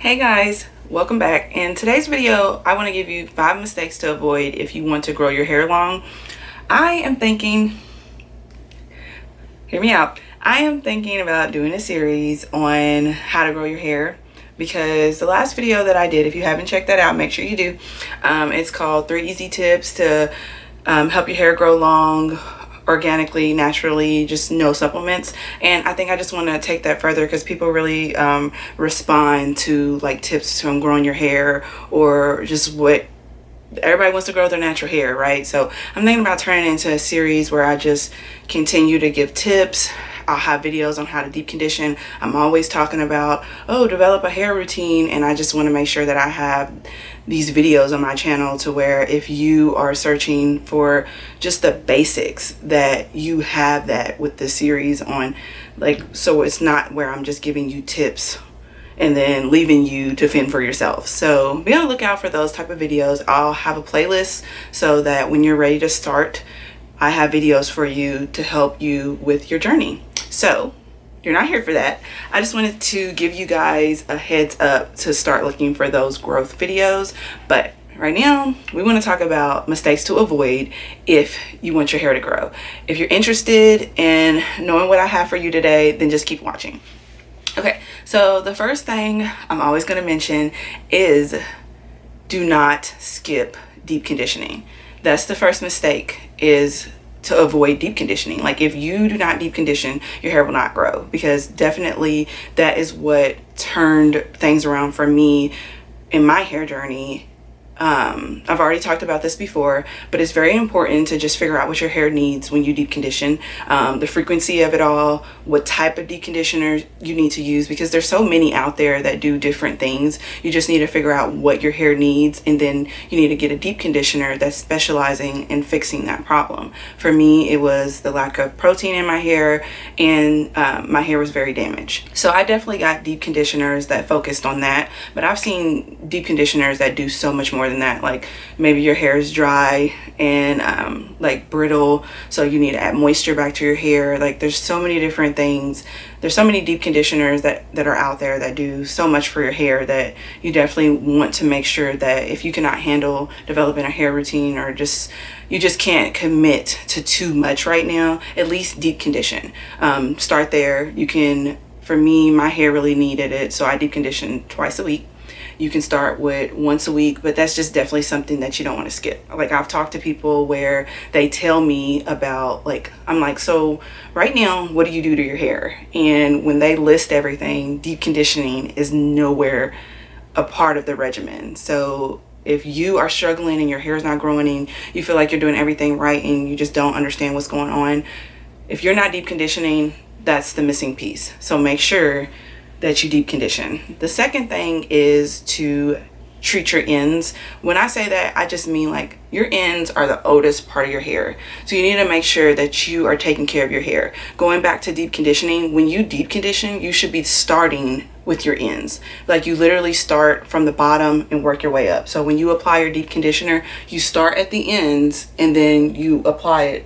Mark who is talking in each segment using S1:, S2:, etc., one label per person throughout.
S1: Hey guys, welcome back. In today's video, I want to give you 5 mistakes to avoid if you want to grow your hair long. I am thinking, hear me out, I am thinking about doing a series on how to grow your hair because the last video that I did, if you haven't checked that out, make sure you do. It's called 3 Easy Tips to help your hair grow long organically, naturally, just no supplements. And I think I just want to take that further because people really respond to like tips from growing your hair or just what everybody wants to grow their natural hair, right? So I'm thinking about turning it into a series where I just continue to give tips. I'll have videos on how to deep condition. I'm always talking about, develop a hair routine, and I just want to make sure that I have these videos on my channel to where if you are searching for just the basics, that you have that with the series on, like, so it's not where I'm just giving you tips and then leaving you to fend for yourself. So be on the lookout for those type of videos. I'll have a playlist so that when you're ready to start, I have videos for you to help you with your journey. So you're not here for that. I just wanted to give you guys a heads up to start looking for those growth videos. But right now, we want to talk about mistakes to avoid if you want your hair to grow. If you're interested in knowing what I have for you today, then just keep watching. Okay, so the first thing I'm always going to mention is do not skip deep conditioning. That's the first mistake, is to avoid deep conditioning. Like, if you do not deep condition, your hair will not grow, because definitely that is what turned things around for me in my hair journey. I've already talked about this before, but it's very important to just figure out what your hair needs when you deep condition, the frequency of it all, what type of deep conditioner you need to use, because there's so many out there that do different things. You just need to figure out what your hair needs, and then you need to get a deep conditioner that's specializing in fixing that problem. For me, it was the lack of protein in my hair, and my hair was very damaged. So I definitely got deep conditioners that focused on that, but I've seen deep conditioners that do so much more than that. Like, maybe your hair is dry and like brittle, so you need to add moisture back to your hair. Like, there's so many different things. There's so many deep conditioners that are out there that do so much for your hair that you definitely want to make sure that if you cannot handle developing a hair routine, or you just can't commit to too much right now, at least deep condition. Start there. You can, for me, my hair really needed it, so I deep condition twice a week. You can start with once a week, but that's just definitely something that you don't want to skip. Like, I've talked to people where they tell me about, like, I'm like, so right now, what do you do to your hair? And when they list everything, deep conditioning is nowhere a part of the regimen. So if you are struggling and your hair is not growing and you feel like you're doing everything right and you just don't understand what's going on, if you're not deep conditioning, that's the missing piece. So make sure that you deep condition. The second thing is to treat your ends. When I say that, I just mean, like, your ends are the oldest part of your hair. So you need to make sure that you are taking care of your hair. Going back to deep conditioning, when you deep condition, you should be starting with your ends. Like, you literally start from the bottom and work your way up. So when you apply your deep conditioner, you start at the ends and then you apply it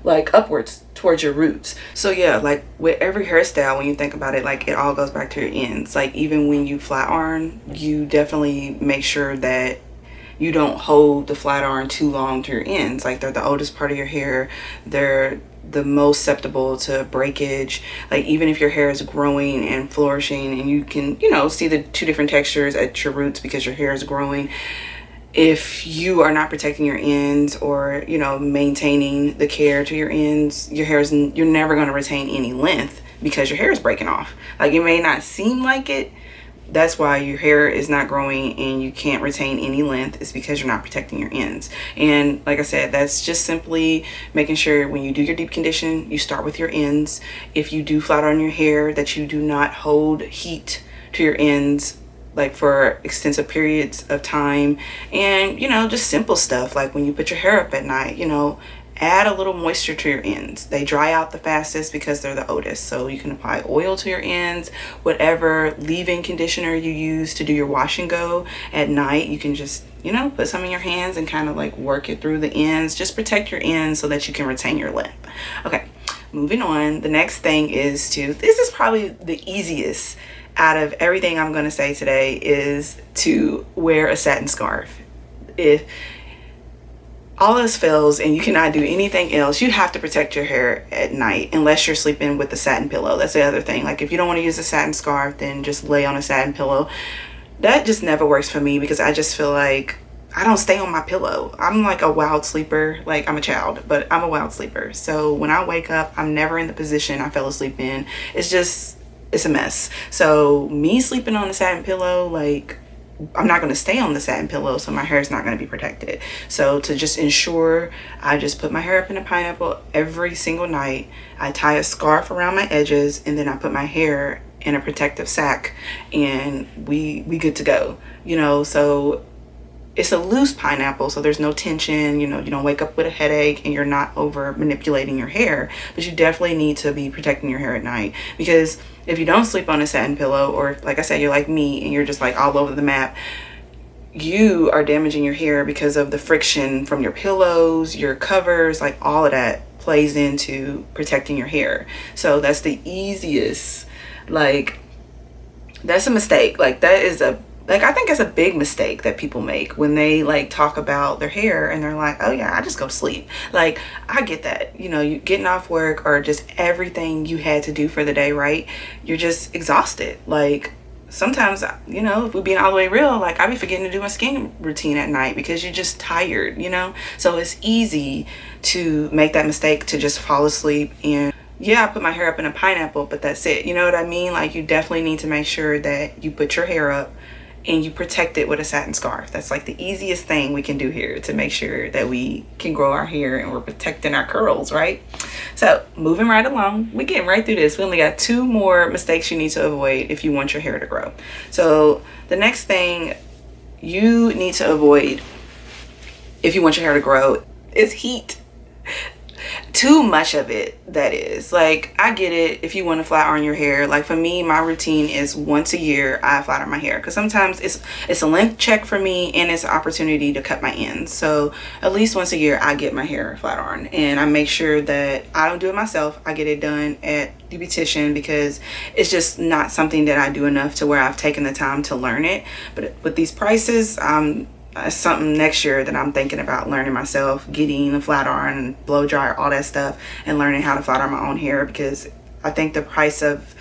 S1: like upwards towards your roots. So yeah, like with every hairstyle, when you think about it, like, it all goes back to your ends. Like, even when you flat iron, you definitely make sure that you don't hold the flat iron too long to your ends. Like, they're the oldest part of your hair. They're the most susceptible to breakage. Like, even if your hair is growing and flourishing and you can, see the two different textures at your roots because your hair is growing, if you are not protecting your ends or, maintaining the care to your ends, you're never going to retain any length because your hair is breaking off. Like, it may not seem like it. That's why your hair is not growing and you can't retain any length, is because you're not protecting your ends. And like I said, that's just simply making sure when you do your deep condition, you start with your ends. If you do flat iron your hair, that you do not hold heat to your ends, like, for extensive periods of time. And just simple stuff like when you put your hair up at night, add a little moisture to your ends. They dry out the fastest because they're the oldest. So you can apply oil to your ends. Whatever leave-in conditioner you use to do your wash and go at night, you can just put some in your hands and kind of like work it through the ends. Just protect your ends so that you can retain your length. Okay, moving on. The next thing is this is probably the easiest out of everything I'm going to say today is to wear a satin scarf. If all else fails and you cannot do anything else, you have to protect your hair at night unless you're sleeping with a satin pillow. That's the other thing. Like if you don't want to use a satin scarf, then just lay on a satin pillow. That just never works for me because I just feel like I don't stay on my pillow. I'm like a wild sleeper. Like I'm a child, but I'm a wild sleeper. So when I wake up, I'm never in the position I fell asleep in. It's a mess. So me sleeping on a satin pillow, like I'm not going to stay on the satin pillow, so my hair is not going to be protected. So to just ensure, I just put my hair up in a pineapple every single night. I tie a scarf around my edges, and then I put my hair in a protective sack, and we good to go. You know, so it's a loose pineapple, so there's no tension. You know, you don't wake up with a headache, and you're not over manipulating your hair. But you definitely need to be protecting your hair at night, because if you don't sleep on a satin pillow, or if, like I said, you're like me and you're just like all over the map, you are damaging your hair because of the friction from your pillows, your covers, like all of that plays into protecting your hair. So that's the easiest, like that's a mistake. Like that is a, like I think it's a big mistake that people make when they like talk about their hair and they're like, oh yeah, I just go to sleep. Like I get that, you know, you getting off work or just everything you had to do for the day, right? You're just exhausted. Like sometimes, you know, if we're being all the way real, like I be forgetting to do my skin routine at night because you're just tired, you know? So it's easy to make that mistake, to just fall asleep. And yeah, I put my hair up in a pineapple, but that's it. You know what I mean? Like you definitely need to make sure that you put your hair up and you protect it with a satin scarf. That's like the easiest thing we can do here to make sure that we can grow our hair and we're protecting our curls, right? So moving right along, we're getting right through this. We only got 2 more mistakes you need to avoid if you want your hair to grow. So the next thing you need to avoid if you want your hair to grow is heat. Too much of it, that is. Like I get it if you want to flat iron your hair. Like for me, my routine is once a year I flat iron my hair, because sometimes it's a length check for me and it's an opportunity to cut my ends. So at least once a year I get my hair flat iron, and I make sure that I don't do it myself. I get it done at the beautician because it's just not something that I do enough to where I've taken the time to learn it. But with these prices, something next year that I'm thinking about learning myself, getting a flat iron, blow dryer, all that stuff, and learning how to flat iron my own hair, because I think the price of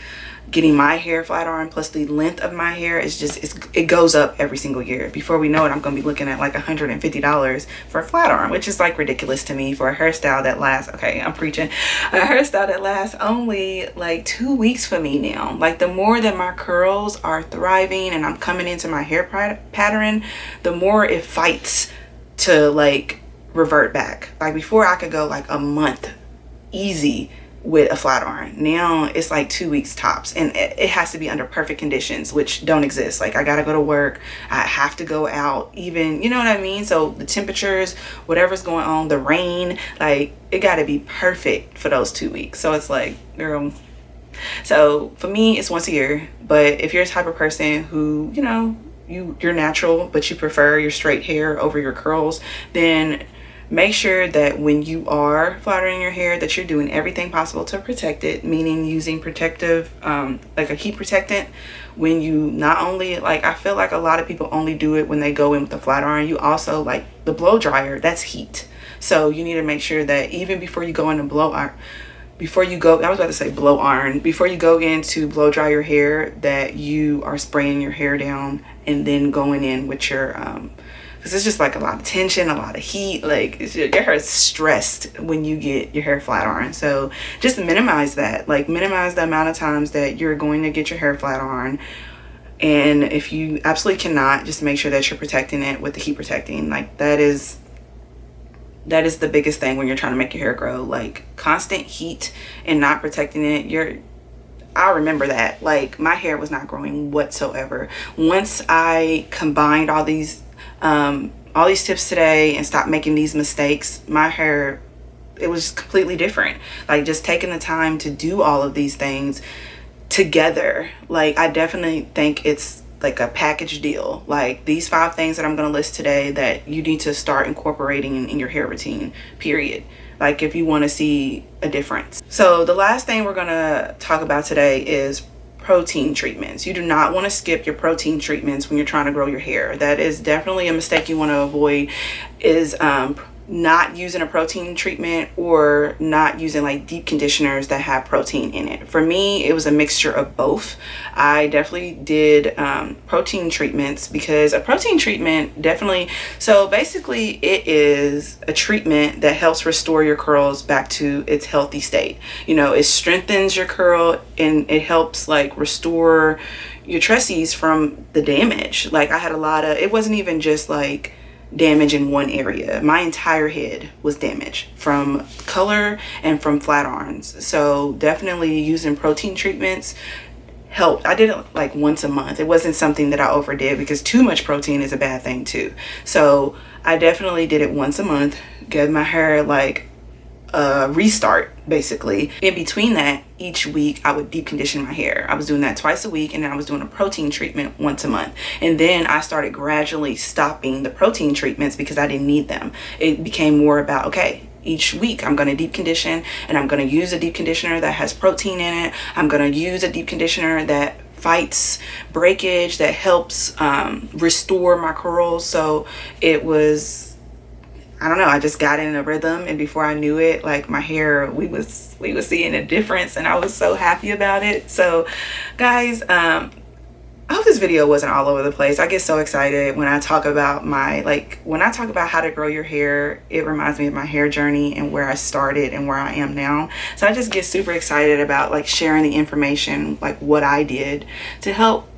S1: getting my hair flat iron plus the length of my hair is just, it goes up every single year. Before we know it, I'm going to be looking at like $150 for a flat iron, which is like ridiculous to me for a hairstyle that lasts, okay, I'm preaching, a hairstyle that lasts only like 2 weeks for me now. Like the more that my curls are thriving and I'm coming into my hair pattern, the more it fights to like revert back. Like before I could go like a month easy with a flat iron. Now it's like 2 weeks tops, and it has to be under perfect conditions, which don't exist. Like I gotta go to work, I have to go out, even, you know what I mean? So the temperatures, whatever's going on, the rain, like it gotta be perfect for those 2 weeks. So it's like, girl. So for me, it's once a year. But if you're the type of person who, you know, you're natural, but you prefer your straight hair over your curls, then make sure that when you are flat ironing your hair that you're doing everything possible to protect it, meaning using protective, like a heat protectant. When you not only, like I feel like a lot of people only do it when they go in with the flat iron, you also, like the blow dryer, that's heat. So you need to make sure that even before you go into blow iron, before you go, I was about to say blow iron, before you go in to blow dry your hair, that you are spraying your hair down and then going in with your because it's just like a lot of tension, a lot of heat. Like your hair is stressed when you get your hair flat iron. So just minimize that. Like minimize the amount of times that you're going to get your hair flat iron. And if you absolutely cannot, just make sure that you're protecting it with the heat protecting. Like that is the biggest thing when you're trying to make your hair grow. Like constant heat and not protecting it, I remember that. Like my hair was not growing whatsoever. Once I combined all these tips today and stopped making these mistakes, my hair, it was completely different. Like just taking the time to do all of these things together. Like I definitely think it's like a package deal. Like these 5 things that I'm going to list today that you need to start incorporating in your hair routine, period. Like if you want to see a difference. So the last thing we're going to talk about today is protein treatments. You do not want to skip your protein treatments when you're trying to grow your hair. That is definitely a mistake you want to avoid, is not using a protein treatment or not using like deep conditioners that have protein in it. For me, it was a mixture of both. I definitely did protein treatments because a protein treatment definitely, so basically it is a treatment that helps restore your curls back to its healthy state. You know, it strengthens your curl and it helps like restore your tresses from the damage. Like I had a lot of, it wasn't even just like damage in one area. My entire head was damaged from color and from flat irons. So definitely using protein treatments helped. I did it like once a month. It wasn't something that I overdid because too much protein is a bad thing too. So I definitely did it once a month, gave my hair like a restart basically. In between that, each week I would deep condition my hair. I was doing that twice a week, and then I was doing a protein treatment once a month. And then I started gradually stopping the protein treatments because I didn't need them. It became more about, okay, each week I'm going to deep condition, and I'm going to use a deep conditioner that has protein in it. I'm going to use a deep conditioner that fights breakage, that helps restore my curls. So it was, I don't know, I just got in a rhythm, and before I knew it, like my hair, we was seeing a difference, and I was so happy about it. So guys, I hope this video wasn't all over the place. I get so excited when I talk about when I talk about how to grow your hair. It reminds me of my hair journey and where I started and where I am now. So I just get super excited about like sharing the information, like what I did to help,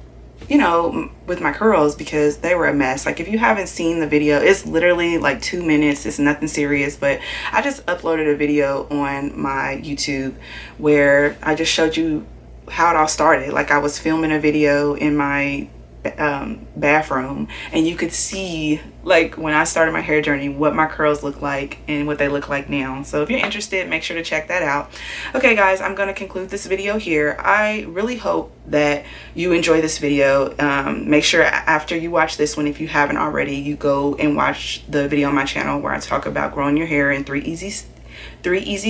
S1: you know, with my curls, because they were a mess. Like if you haven't seen the video, it's literally like 2 minutes. It's nothing serious, but I just uploaded a video on my YouTube where I just showed you how it all started. Like I was filming a video in my bathroom, and you could see like when I started my hair journey what my curls look like and what they look like now. So if you're interested, make sure to check that out. Okay guys, I'm going to conclude this video here. I really hope that you enjoy this video. Make sure after you watch this one, if you haven't already, you go and watch the video on my channel where I talk about growing your hair in 3 easy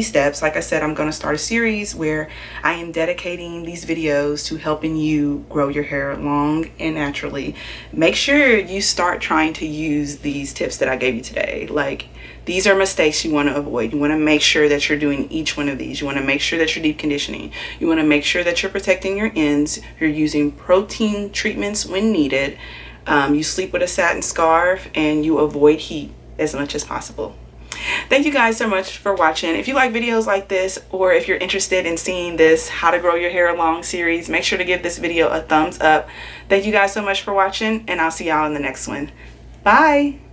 S1: steps. Like I said, I'm going to start a series where I am dedicating these videos to helping you grow your hair long and naturally. Make sure you start trying to use these tips that I gave you today. Like, these are mistakes you want to avoid. You want to make sure that you're doing each one of these. You want to make sure that you're deep conditioning. You want to make sure that you're protecting your ends. You're using protein treatments when needed. You sleep with a satin scarf, and you avoid heat as much as possible. Thank you guys so much for watching. If you like videos like this, or if you're interested in seeing this how to grow your hair long series, make sure to give this video a thumbs up. Thank you guys so much for watching, and I'll see y'all in the next one. Bye.